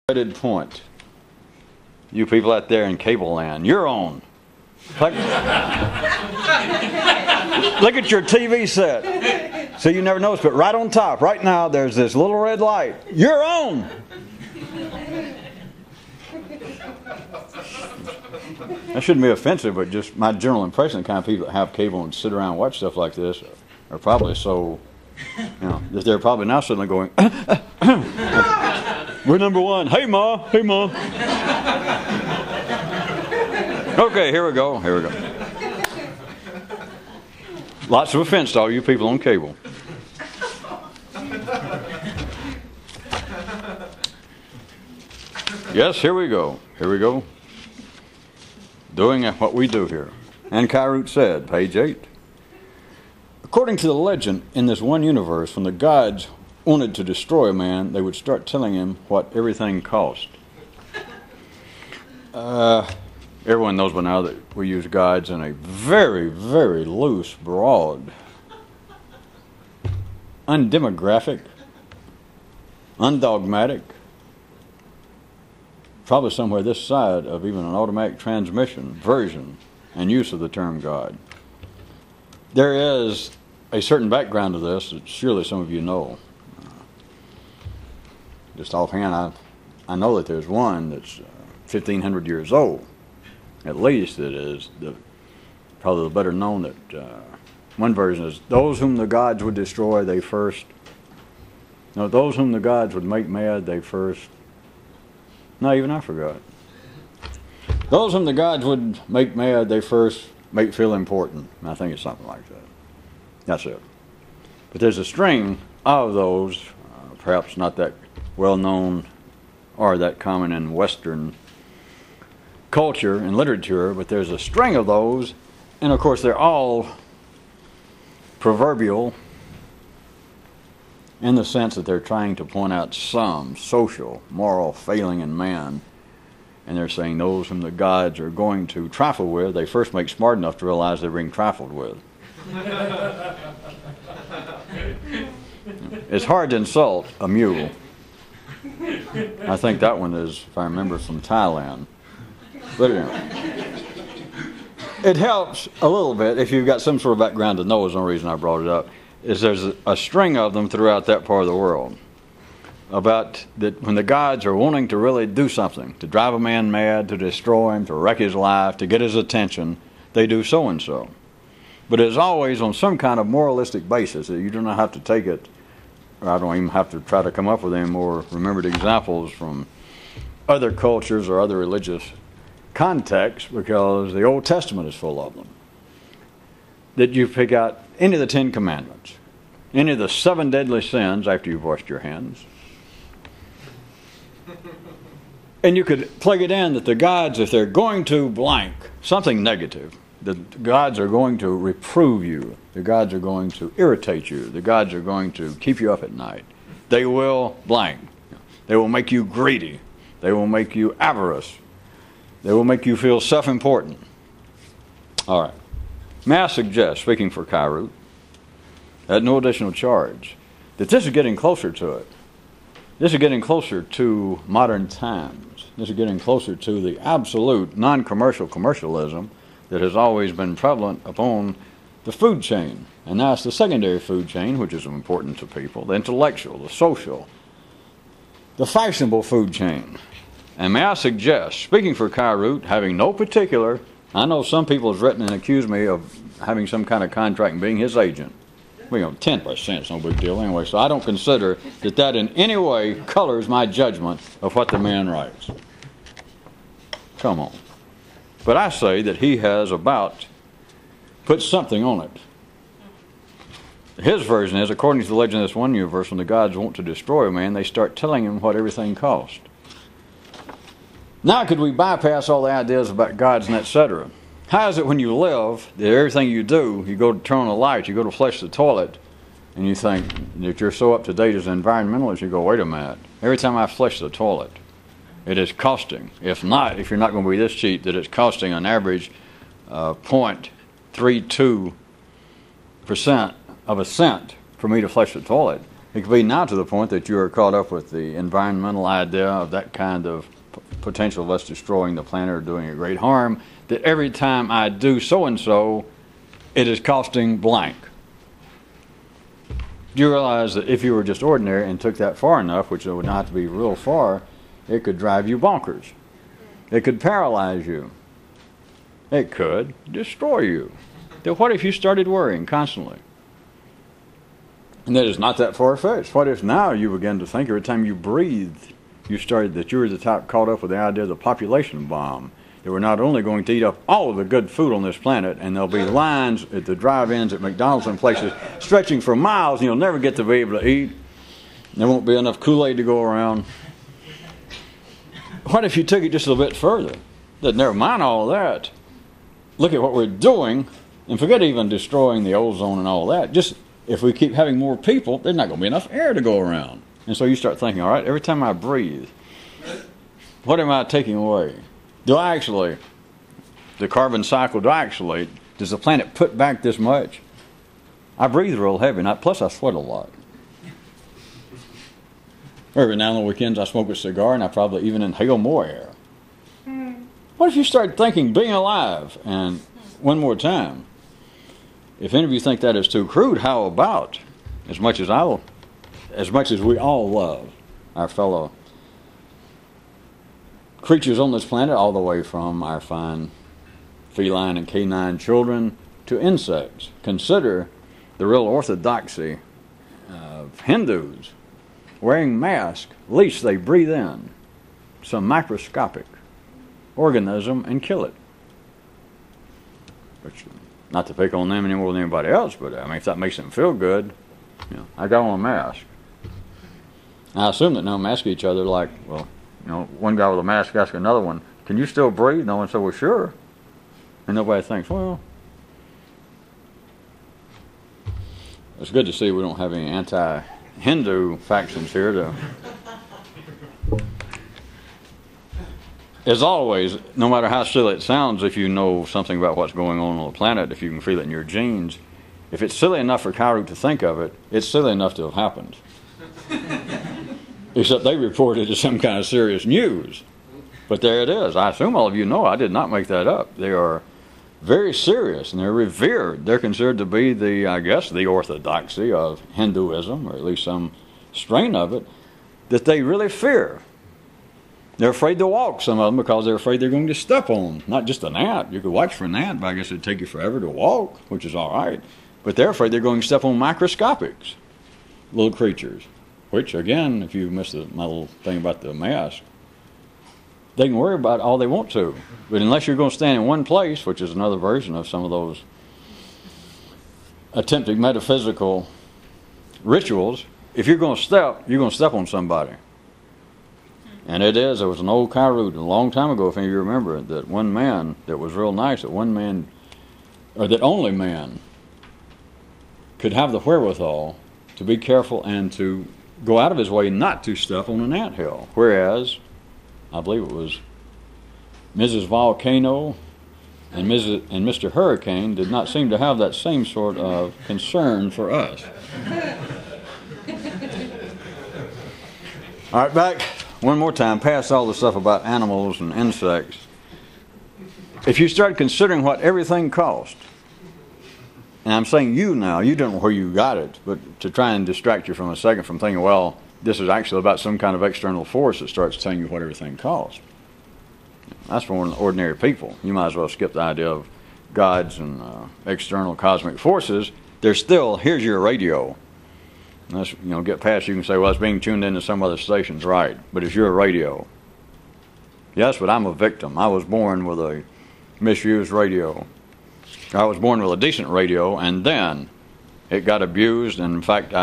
Point. You people out there in cable land, you're on. Look at your TV set. So you never notice, but right on top, right now, there's this little red light. You're on. That shouldn't be offensive, but just my general impression, the kind of people that have cable and sit around and watch stuff like this are probably so, that they're probably now suddenly going, we're number one. Hey, Ma. Hey, Ma. Okay, here we go. Here we go. Lots of offense to all you people on cable. Yes, here we go. Here we go. Doing what we do here. And Kyroots said, page 8. According to the legend, in this one universe, when the gods wanted to destroy a man, they would start telling him what everything cost. Everyone knows by now that we use gods in a very, very loose, broad, undemographic, undogmatic, probably somewhere this side of even an automatic transmission version and use of the term God. There is a certain background to this that surely some of you know. Just offhand, I know that there's one that's 1,500 years old. At least it is. Probably the better known that one version is, those whom the gods would destroy, they first. No, those whom the gods would make mad, they first. No, even I forgot. Those whom the gods would make mad, they first make feel important. I think it's something like that. That's it. But there's a string of those, perhaps not that well known or that common in Western culture and literature, but there's a string of those, and of course they're all proverbial in the sense that they're trying to point out some social, moral failing in man, and they're saying those whom the gods are going to trifle with, they first make smart enough to realize they're being trifled with. It's hard to insult a mule. I think that one is, if I remember, from Thailand. But anyway, it helps a little bit if you've got some sort of background to know. Is the only reason I brought it up. Is there's a string of them throughout that part of the world about that when the gods are wanting to really do something, to drive a man mad, to destroy him, to wreck his life, to get his attention, they do so and so. But it's always on some kind of moralistic basis that you do not have to take it. I don't even have to try to come up with any more remembered examples from other cultures or other religious contexts, because the Old Testament is full of them. That you pick out any of the 10 Commandments, any of the 7 deadly sins after you've washed your hands, and you could plug it in that the gods, if they're going to blank something negative, the gods are going to reprove you, the gods are going to irritate you, the gods are going to keep you up at night, they will blank. They will make you greedy, they will make you avarice, they will make you feel self-important. All right. May I suggest, speaking for Kyroots, at no additional charge, that this is getting closer to it. This is getting closer to modern times. This is getting closer to the absolute non-commercial commercialism that has always been prevalent upon the food chain. And now it's the secondary food chain, which is important to people, the intellectual, the social, the fashionable food chain. And may I suggest, speaking for Kyroots, having no particular, I know some people have written and accused me of having some kind of contract and being his agent. Well, 10% is no big deal anyway, so I don't consider that in any way colors my judgment of what the man writes. Come on. But I say that he has about put something on it. His version is, according to the legend of this one universe, when the gods want to destroy a man, they start telling him what everything costs. Now could we bypass all the ideas about gods and etc.? How is it when you live, that everything you do, you go to turn on a light, you go to flush the toilet, and you think that you're so up to date as an environmentalist, you go, wait a minute, every time I flush the toilet, it is costing, if you're not going to be this cheap, that it's costing an average 0.32% of a cent for me to flush the toilet. It could be now to the point that you are caught up with the environmental idea of that kind of potential of us destroying the planet or doing a great harm, that every time I do so-and-so, it is costing blank. Do you realize that if you were just ordinary and took that far enough, which it would not have to be real far, it could drive you bonkers. It could paralyze you. It could destroy you. Then what if you started worrying constantly? And that is not that far-fetched. What if now you begin to think every time you breathed, you started that you were the type caught up with the idea of the population bomb, that we're not only going to eat up all of the good food on this planet, and there'll be lines at the drive-ins at McDonald's and places stretching for miles, and you'll never get to be able to eat. There won't be enough Kool-Aid to go around. What if you took it just a little bit further? That never mind all that. Look at what we're doing, and forget even destroying the ozone and all that. Just if we keep having more people, there's not going to be enough air to go around. And so you start thinking, all right, every time I breathe, what am I taking away? Do I actually, the carbon cycle, does the planet put back this much? I breathe real heavy, plus I sweat a lot. Every now and then weekends I smoke a cigar and I probably even inhale more air. What if you start thinking being alive? And one more time, if any of you think that is too crude, how about, as much as we all love our fellow creatures on this planet, all the way from our fine feline and canine children to insects, consider the real orthodoxy of Hindus wearing masks, least they breathe in some microscopic organism and kill it. Which, not to pick on them any more than anybody else, but I mean, if that makes them feel good, I got on a mask. I assume that no mask each other like, one guy with a mask asked another one, "Can you still breathe?" No one said, "Well, sure." And nobody thinks, well, it's good to see we don't have any anti-Hindu factions here. As always, no matter how silly it sounds, if you know something about what's going on the planet, if you can feel it in your genes, if it's silly enough for Kyroots to think of it, it's silly enough to have happened. Except they reported it as some kind of serious news. But there it is. I assume all of you know I did not make that up. They are very serious and they're revered. They're considered to be the orthodoxy of Hinduism, or at least some strain of it, that they really fear. They're afraid to walk, some of them, because they're afraid they're going to step on, not just an ant. You could watch for an ant, but I guess it'd take you forever to walk, which is all right. But they're afraid they're going to step on microscopics, little creatures, which, again, if you missed my little thing about the mask, they can worry about all they want to. But unless you're going to stand in one place, which is another version of some of those attempted metaphysical rituals, if you're going to step, you're going to step on somebody. And there was an old Kyroot a long time ago, if any of you remember, that one man that was real nice, that only man could have the wherewithal to be careful and to go out of his way not to step on an anthill. Whereas, I believe it was Mrs. Volcano and Mr. Hurricane did not seem to have that same sort of concern for us. All right, back one more time, past all the stuff about animals and insects. If you start considering what everything costs, and I'm saying you now, you don't know where you got it, but to try and distract you from a second from thinking, well, this is actually about some kind of external force that starts telling you what everything costs. That's for ordinary people. You might as well skip the idea of gods and external cosmic forces. There's still, here's your radio. Let's get past, you can say, well, it's being tuned into some other stations, right? But it's your radio. Yes, but I'm a victim. I was born with a misused radio. I was born with a decent radio, and then it got abused, and in fact,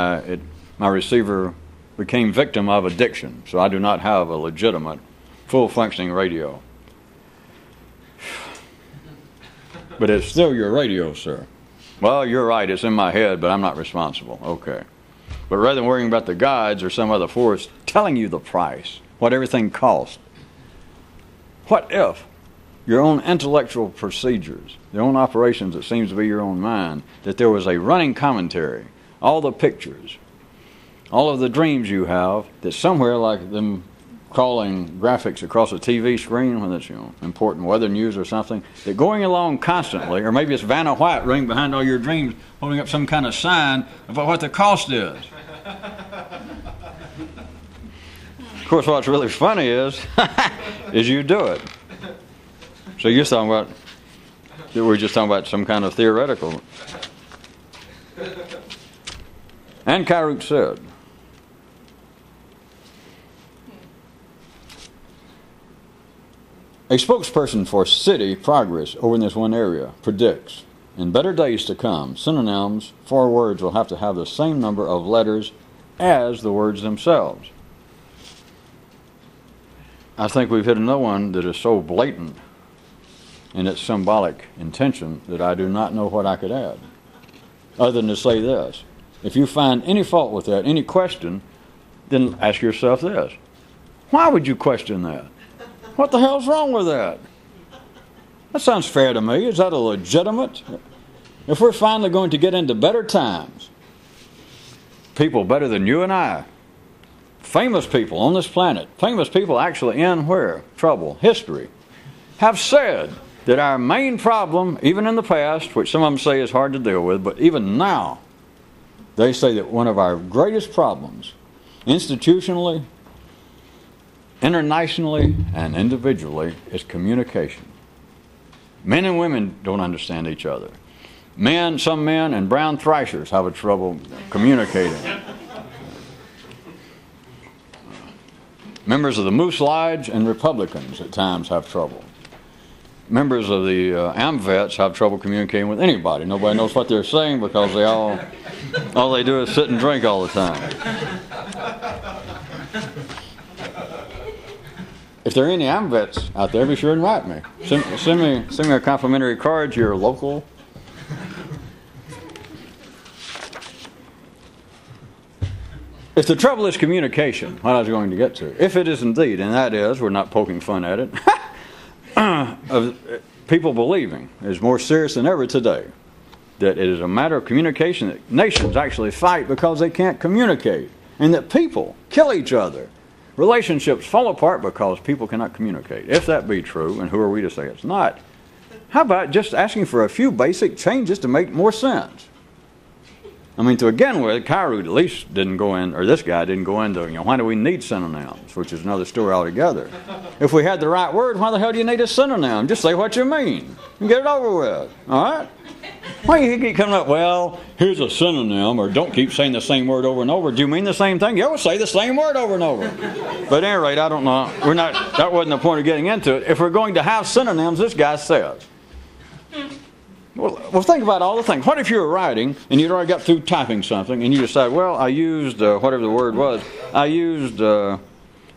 my receiver became victim of addiction. So I do not have a legitimate, full-functioning radio. But it's still your radio, sir. Well, you're right, it's in my head, but I'm not responsible. Okay. But rather than worrying about the gods or some other force telling you the price, what everything costs, what if your own intellectual procedures, your own operations that seems to be your own mind, that there was a running commentary, all the pictures, all of the dreams you have, that somewhere like them crawling graphics across a TV screen when it's important weather news or something, that going along constantly, or maybe it's Vanna White running behind all your dreams holding up some kind of sign about what the cost is. Of course, what's really funny is you do it. So you're talking about, we're just talking about some kind of theoretical. And Kyroots said, a spokesperson for city progress over in this one area predicts, in better days to come, synonyms for words will have to have the same number of letters as the words themselves. I think we've hit another one that is so blatant in its symbolic intention that I do not know what I could add, other than to say this. If you find any fault with that, any question, then ask yourself this. Why would you question that? What the hell's wrong with that? That sounds fair to me. Is that a legitimate? If we're finally going to get into better times, people better than you and I, famous people on this planet, famous people actually in where? Trouble, history, have said that our main problem, even in the past, which some of them say is hard to deal with, but even now, they say that one of our greatest problems, institutionally, internationally, and individually, is communication. Men and women don't understand each other. Some men and brown thrashers have a trouble communicating. Members of the Moose Lodge and Republicans at times have trouble. Members of the AMVETs have trouble communicating with anybody. Nobody knows what they're saying because they all they do is sit and drink all the time. If there are any AMVETs out there, be sure and write me. Send me a complimentary card to your local. If the trouble is communication, what I was going to get to, if it is indeed, and that is, we're not poking fun at it, of people believing is more serious than ever today, that it is a matter of communication, that nations actually fight because they can't communicate, and that people kill each other. Relationships fall apart because people cannot communicate. If that be true, and who are we to say it's not, how about just asking for a few basic changes to make more sense? I mean, to begin with, Kyroots at least didn't go in, or this guy didn't go into, why do we need synonyms, which is another story altogether. If we had the right word, why the hell do you need a synonym? Just say what you mean and get it over with, all right? Why do you keep coming up, well, here's a synonym, or don't keep saying the same word over and over. Do you mean the same thing? You always say the same word over and over. But at any rate, I don't know. That wasn't the point of getting into it. If we're going to have synonyms, this guy says. Well, think about all the things. What if you were writing and you'd already got through typing something and you decide, well, I used, whatever the word was, I used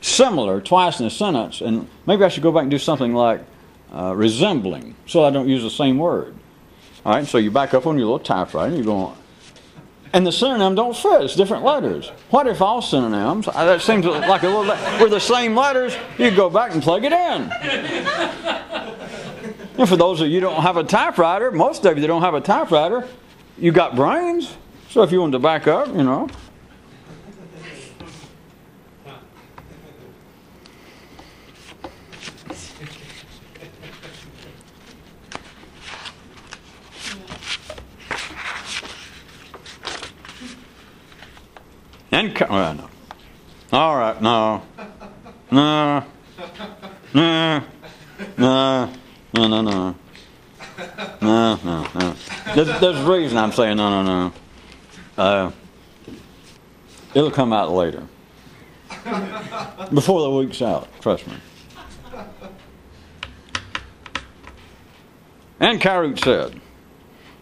similar twice in a sentence, and maybe I should go back and do something like resembling, so I don't use the same word. All right, so you back up on your little typewriter and you go on. And the synonym don't fit, it's different letters. What if all synonyms, that seems like a little, were the same letters, you go back and plug it in. And for those of you who don't have a typewriter, most of you that don't have a typewriter, you got brains. So if you want to back up, And well, no. All right, no. No. No. No. No, no, no. No, no, no. There's a reason I'm saying no, no, no. It'll come out later. Before the week's out, trust me. And Kyroots said,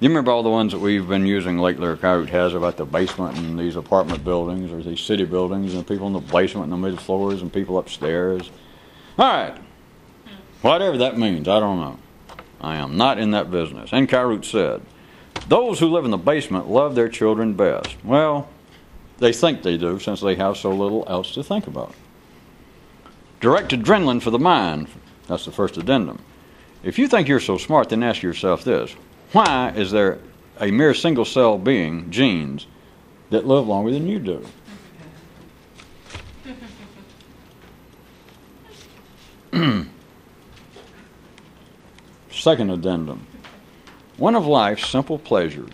you remember all the ones that we've been using lately, or Kyroots has, about the basement and these apartment buildings, or these city buildings, and people in the basement and the middle floors, and people upstairs. All right. Whatever that means, I don't know. I am not in that business. And Kyroots said, those who live in the basement love their children best. Well, they think they do, since they have so little else to think about. Direct adrenaline for the mind. That's the first addendum. If you think you're so smart, then ask yourself this. Why is there a mere single-cell being, genes, that live longer than you do? Second addendum. One of life's simple pleasures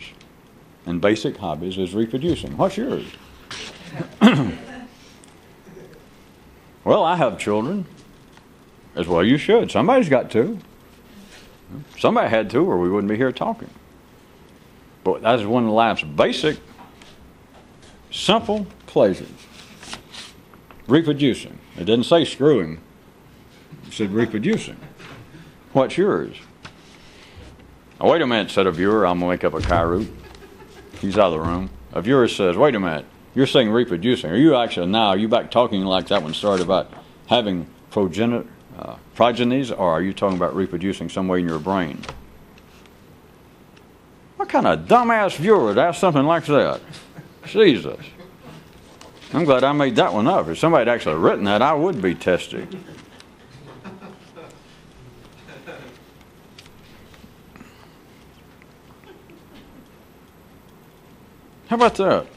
and basic hobbies is reproducing. What's yours? Well, I have children. As well you should. Somebody's got to. Somebody had to, or we wouldn't be here talking. But that is one of life's basic, simple pleasures. Reproducing. It didn't say screwing. It said reproducing. What's yours? Now, wait a minute, said a viewer. I'm going to make up a Kyroot. He's out of the room. A viewer says, wait a minute. You're saying reproducing. Are you actually now, are you back talking like that one started about having progenies, or are you talking about reproducing some way in your brain? What kind of dumbass viewer would ask something like that? Jesus. I'm glad I made that one up. If somebody had actually written that, I would be testy. How about that?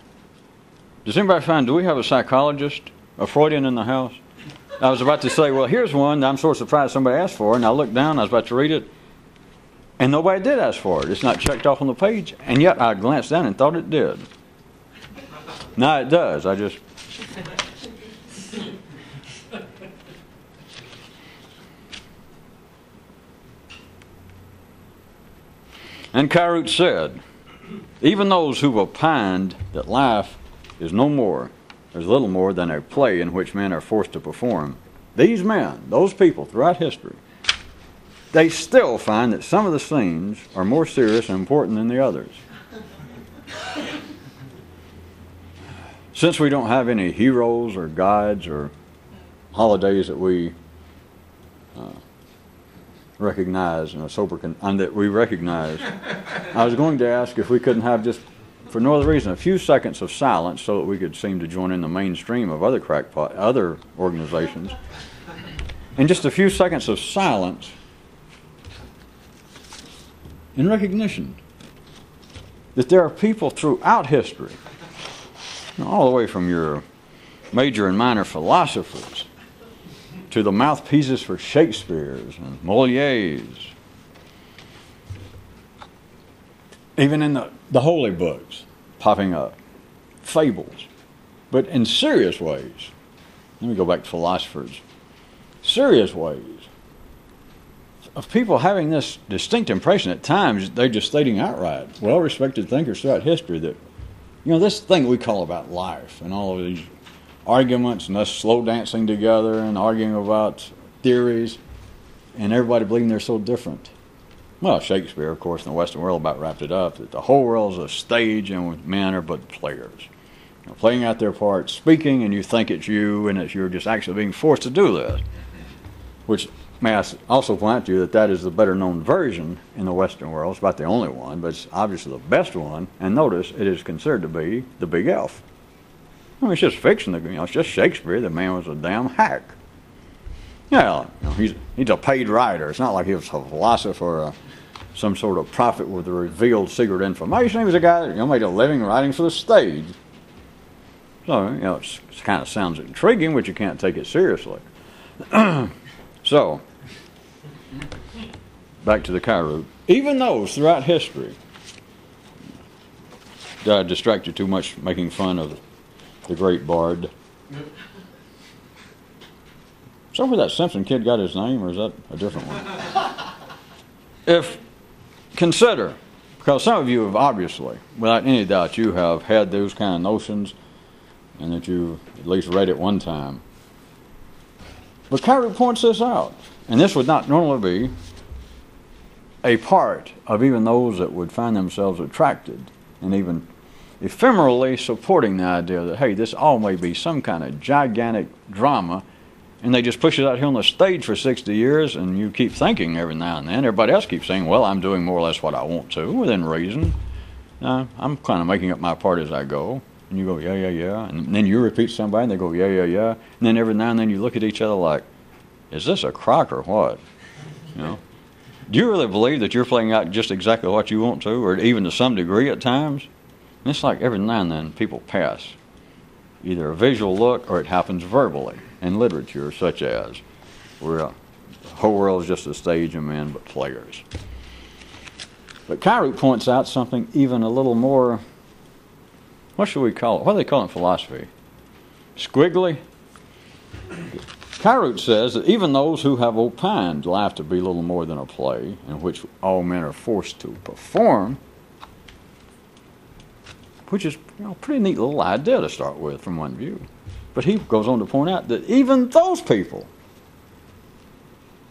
Does anybody find, do we have a psychologist, a Freudian in the house? I was about to say, well, here's one that I'm sort of surprised somebody asked for, and I looked down, I was about to read it, and nobody did ask for it. It's not checked off on the page, and yet I glanced down and thought it did. Now it does. I just... And Kyroots said, even those who've opined that life is no more, there's little more than a play in which men are forced to perform, these men, those people throughout history, they still find that some of the scenes are more serious and important than the others. Since we don't have any heroes or gods or holidays that we recognize, and that we recognize, I was going to ask if we couldn't have just, for no other reason, a few seconds of silence so that we could seem to join in the mainstream of other organizations, and just a few seconds of silence in recognition that there are people throughout history, all the way from your major and minor philosophers to the mouthpieces for Shakespeare's and Molière's, even in the holy books popping up, fables, but in serious ways. Let me go back to philosophers. Serious ways of people having this distinct impression at times, they're just stating outright, well-respected thinkers throughout history, that, this thing we call about life and all of these arguments and us slow dancing together and arguing about theories and everybody believing they're so different. Well, Shakespeare, of course, in the Western world about wrapped it up, that the whole world is a stage and men are but players. Playing out their part, speaking, and you think it's you, and you're just actually being forced to do this. Which, may I also point out to you that is the better known version in the Western world. It's about the only one, but it's obviously the best one. And notice, it is considered to be the big F. I mean, it's just fiction. It's just Shakespeare. The man was a damn hack. Yeah, he's a paid writer. It's not like he was a philosopher or some sort of prophet with a revealed secret information. He was a guy that made a living writing for the stage. So, it kind of sounds intriguing, but you can't take it seriously. So, back to the Kyroot. Even those throughout history, did I distract you too much making fun of the great bard? Is that where that Simpson kid got his name, or is that a different one? Consider, because some of you have obviously, without any doubt, you have had those kind of notions, and that you've at least read it one time. But Kyroots points this out, and this would not normally be a part of even those that would find themselves attracted and even ephemerally supporting the idea that, hey, this all may be some kind of gigantic drama, and they just push it out here on the stage for 60 years, and you keep thinking every now and then, everybody else keeps saying, well, I'm doing more or less what I want to, within reason. I'm kind of making up my part as I go. And you go, yeah, yeah, yeah. And then you repeat somebody, and they go, yeah, yeah, yeah. And then every now and then you look at each other like, is this a crock or what? Do you really believe that you're playing out just exactly what you want to, or even to some degree at times? And it's like every now and then people pass either a visual look or it happens verbally in literature, such as we're The whole world is just a stage of men but players. But Kyroots points out something even a little more, what should we call it? What do they call it in philosophy? Squiggly? Kyroots says that even those who have opined life to be little more than a play in which all men are forced to perform, which is a pretty neat little idea to start with from one view. But he goes on to point out that even those people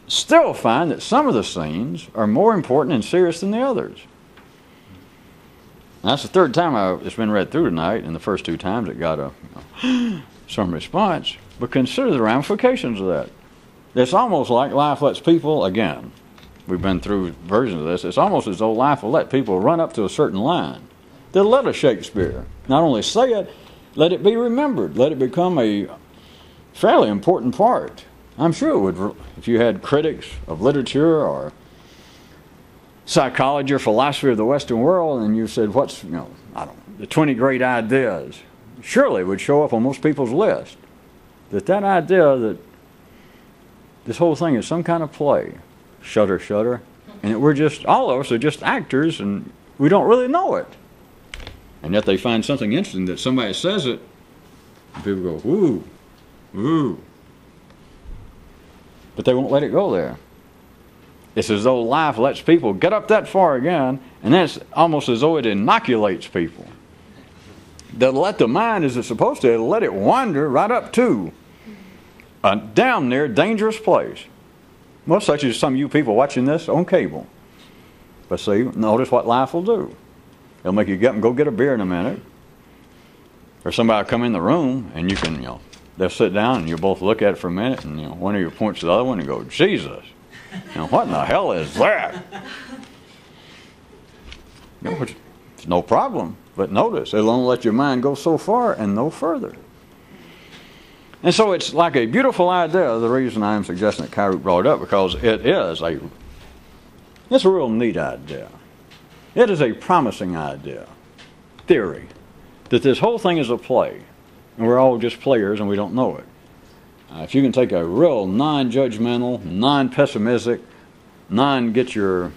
still find that some of the scenes are more important and serious than the others. Now, that's the third time it's been read through tonight, and the first two times it got some response. But consider the ramifications of that. It's almost like life lets people, again, we've been through versions of this, it's almost as though life will let people run up to a certain line. They'll let a Shakespeare not only say it, let it be remembered, let it become a fairly important part. I'm sure it would, if you had critics of literature or psychology or philosophy of the Western world, and you said, what's, I don't know, the 20 great ideas, surely it would show up on most people's list. That idea that this whole thing is some kind of play, shudder, shudder, and that we're just, all of us are just actors and we don't really know it. And yet they find something interesting that somebody says it, and people go, ooh, ooh. But they won't let it go there. It's as though life lets people get up that far again, and then it's almost as though it inoculates people. They'll let the mind, as it's supposed to, it'll let it wander right up to a damn near dangerous place. Well, such as some of you people watching this on cable. But see, notice what life will do. It'll make you get up and go get a beer in a minute. Or somebody will come in the room and you can, they'll sit down and you'll both look at it for a minute and one of you points to the other one and go, Jesus, what in the hell is that? It's no problem. But notice, it'll only let your mind go so far and no further. And so it's like a beautiful idea. The reason I'm suggesting that Kyroots brought it up, because it's a real neat idea. It is a promising idea, theory, that this whole thing is a play, and we're all just players and we don't know it. If you can take a real non-judgmental, non-pessimistic, non-get your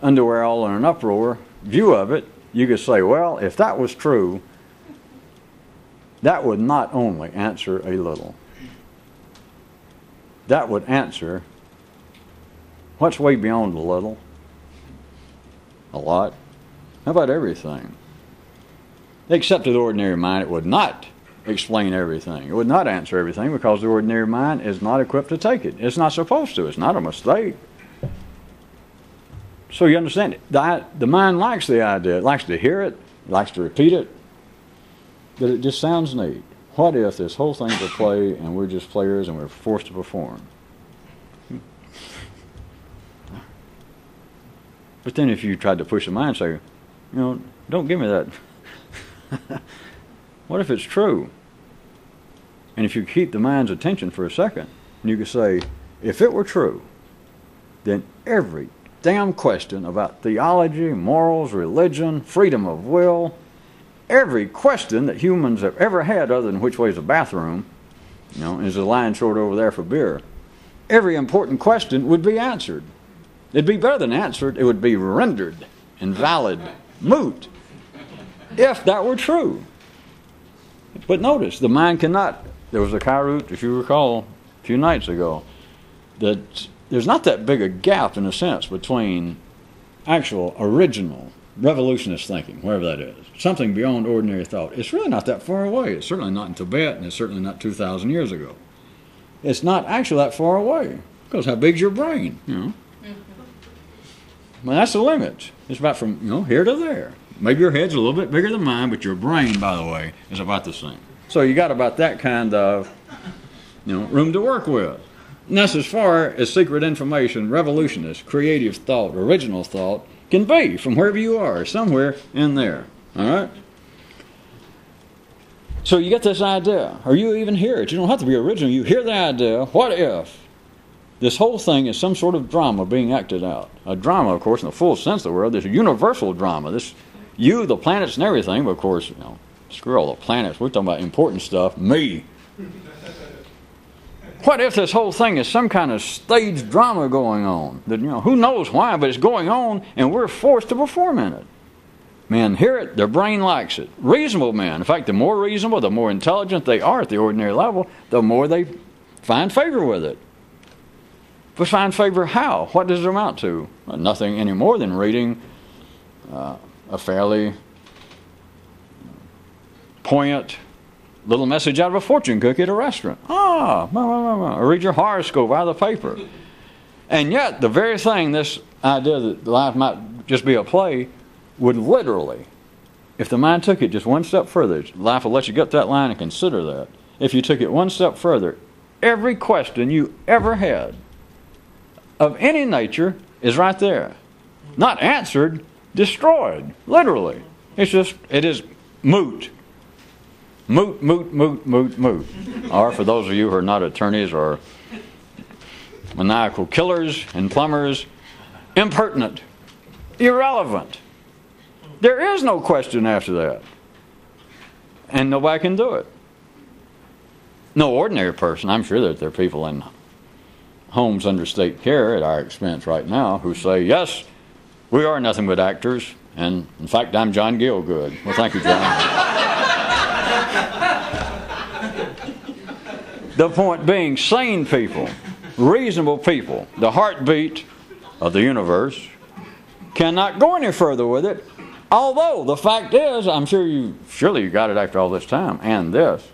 underwear all in an uproar view of it, you could say, well, if that was true, that would not only answer a little. That would answer what's way beyond a little? A lot. How about everything? Except to the ordinary mind, it would not explain everything. It would not answer everything because the ordinary mind is not equipped to take it. It's not supposed to. It's not a mistake. So you understand it. The mind likes the idea. It likes to hear it. It likes to repeat it. But it just sounds neat. What if this whole thing's a play and we're just players and we're forced to perform? But then if you tried to push the mind and say, don't give me that. What if it's true? And if you keep the mind's attention for a second, you could say, if it were true, then every damn question about theology, morals, religion, freedom of will, every question that humans have ever had other than which way is the bathroom, is the line short over there for beer, every important question would be answered. It'd be better than answered. It would be rendered invalid, moot, if that were true. But notice, the mind cannot. There was a Kyroots, if you recall, a few nights ago, that there's not that big a gap, in a sense, between actual, original, revolutionist thinking, wherever that is, something beyond ordinary thought. It's really not that far away. It's certainly not in Tibet, and it's certainly not 2,000 years ago. It's not actually that far away, because how big's your brain, Well, that's the limit. It's about from, here to there. Maybe your head's a little bit bigger than mine, but your brain, by the way, is about the same. So you got about that kind of, room to work with. And that's as far as secret information, revolutionist, creative thought, original thought can be from wherever you are, somewhere in there. All right? So you get this idea, or you even hear it. You don't have to be original. You hear the idea, what if this whole thing is some sort of drama being acted out? A drama, of course, in the full sense of the word, this universal drama. This, the planets and everything, but of course, screw all the planets. We're talking about important stuff. Me. What if this whole thing is some kind of stage drama going on? That, who knows why, but it's going on, and we're forced to perform in it. Men hear it, their brain likes it. Reasonable men, in fact, the more reasonable, the more intelligent they are at the ordinary level, the more they find favor with it. But find favor how? What does it amount to? Well, nothing any more than reading a fairly poignant little message out of a fortune cookie at a restaurant. Or read your horoscope out of the paper. And yet, the very thing, this idea that life might just be a play, would literally, if the mind took it just one step further, life will let you get to that line and consider that. If you took it one step further, every question you ever had of any nature is right there. Not answered, destroyed, literally. It is moot. Moot, moot, moot, moot, moot. Or for those of you who are not attorneys or maniacal killers and plumbers, impertinent, irrelevant. There is no question after that. And nobody can do it. No ordinary person. I'm sure that there are people in homes under state care at our expense right now who say, yes, we are nothing but actors, and in fact, I'm John Gielgud. Well, thank you, John. The point being, sane people, reasonable people, the heartbeat of the universe, cannot go any further with it. Although the fact is, I'm sure surely you got it after all this time, and this,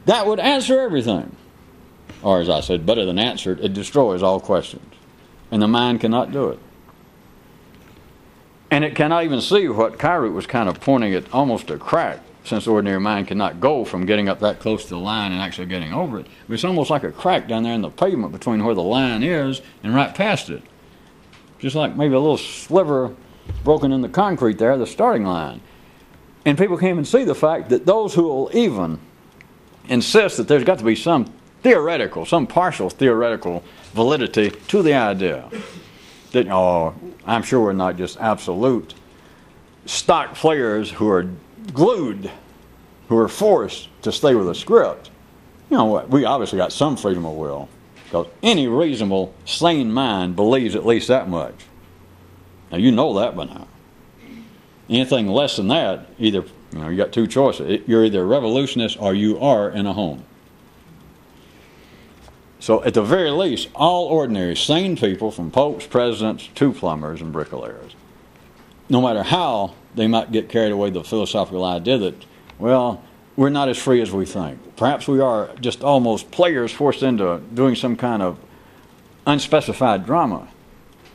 that would answer everything. Or as I said, better than answered, it destroys all questions. And the mind cannot do it. And it cannot even see what Kyroots was kind of pointing at, almost a crack, since the ordinary mind cannot go from getting up that close to the line and actually getting over it. But it's almost like a crack down there in the pavement between where the line is and right past it. Just like maybe a little sliver broken in the concrete there, the starting line. And people can't even see the fact that those who will even insist that there's got to be some partial theoretical validity to the idea that, I'm sure we're not just absolute stock players who are glued, who are forced to stay with a script. You know what? We obviously got some freedom of will, because any reasonable, sane mind believes at least that much. Now, you know that by now. Anything less than that, either, you got two choices. You're either a revolutionist or you are in a home. So, at the very least, all ordinary, sane people, from popes, presidents, to plumbers and bricklayers, no matter how they might get carried away with the philosophical idea that, well, we're not as free as we think. Perhaps we are just almost players forced into doing some kind of unspecified drama.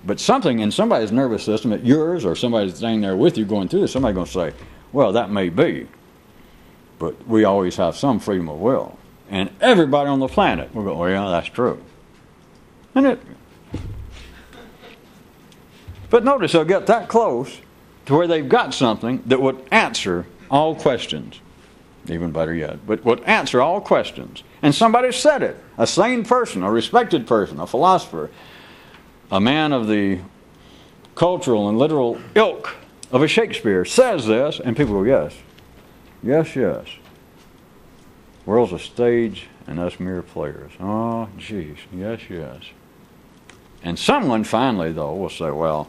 But something in somebody's nervous system, at yours or somebody's staying there with you going through this, somebody's going to say, well, that may be, but we always have some freedom of will. And everybody on the planet will go, well, yeah, that's true. But notice they'll get that close to where they've got something that would answer all questions. Even better yet, but would answer all questions. And somebody said it. A sane person, a respected person, a philosopher, a man of the cultural and literal ilk of a Shakespeare says this, and people go, yes, yes, yes. World's a stage and us mere players. Oh, geez, yes, yes. And someone finally, though, will say, well,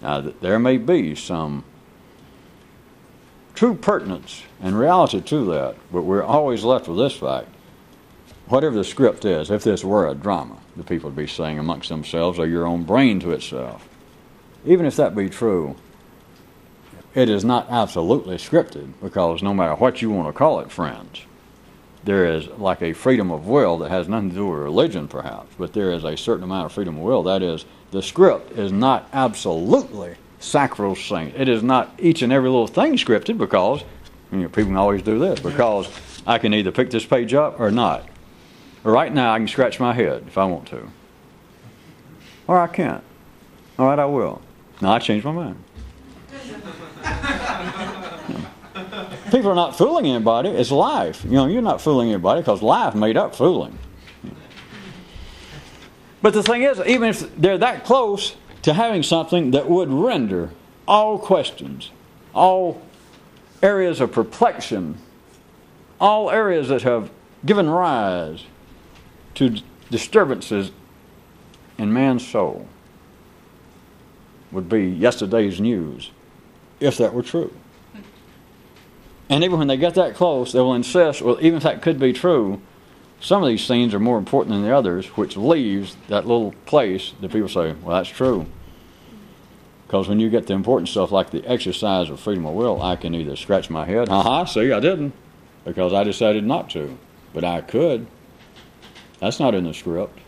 now there may be some true pertinence and reality to that, but we're always left with this fact. Whatever the script is, if this were a drama, the people would be saying amongst themselves, or your own brain to itself, even if that be true, it is not absolutely scripted, because no matter what you want to call it, friends, there is like a freedom of will that has nothing to do with religion, perhaps, but there is a certain amount of freedom of will. That is, the script is not absolutely sacrosanct. It is not each and every little thing scripted, because people can always do this, because I can either pick this page up or not. Right now I can scratch my head if I want to, or I can't. All right, I will. No, I changed my mind. People are not fooling anybody. It's life. You're not fooling anybody, because life made up fooling. But the thing is, even if they're that close to having something that would render all questions, all areas of perplexion, all areas that have given rise to disturbances in man's soul would be yesterday's news, if that were true. And even when they get that close, they will insist, well, even if that could be true, some of these things are more important than the others, which leaves that little place that people say, well, that's true. Because when you get the important stuff like the exercise of freedom of will, I can either scratch my head, see, I didn't, because I decided not to. But I could. That's not in the script.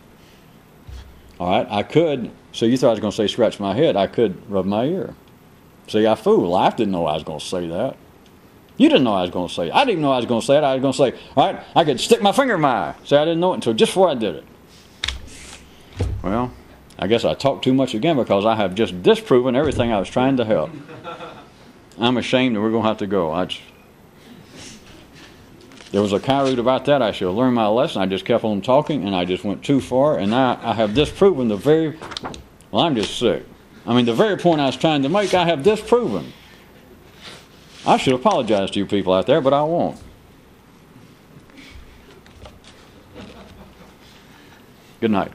All right, I could. So you thought I was going to say scratch my head. I could rub my ear. See, I fooled. Life didn't know I was going to say that. You didn't know I was going to say it. I didn't even know I was going to say it. I was going to say, all right, I could stick my finger in my eye. See, I didn't know it until just before I did it. Well, I guess I talked too much again because I have just disproven everything I was trying to help. I'm ashamed that we're going to have to go. There was a Kyroot about that. I should have learned my lesson. I just kept on talking, and I just went too far. And now I have disproven I'm just sick. I mean, the very point I was trying to make, I have disproven. I should apologize to you people out there, but I won't. Good night.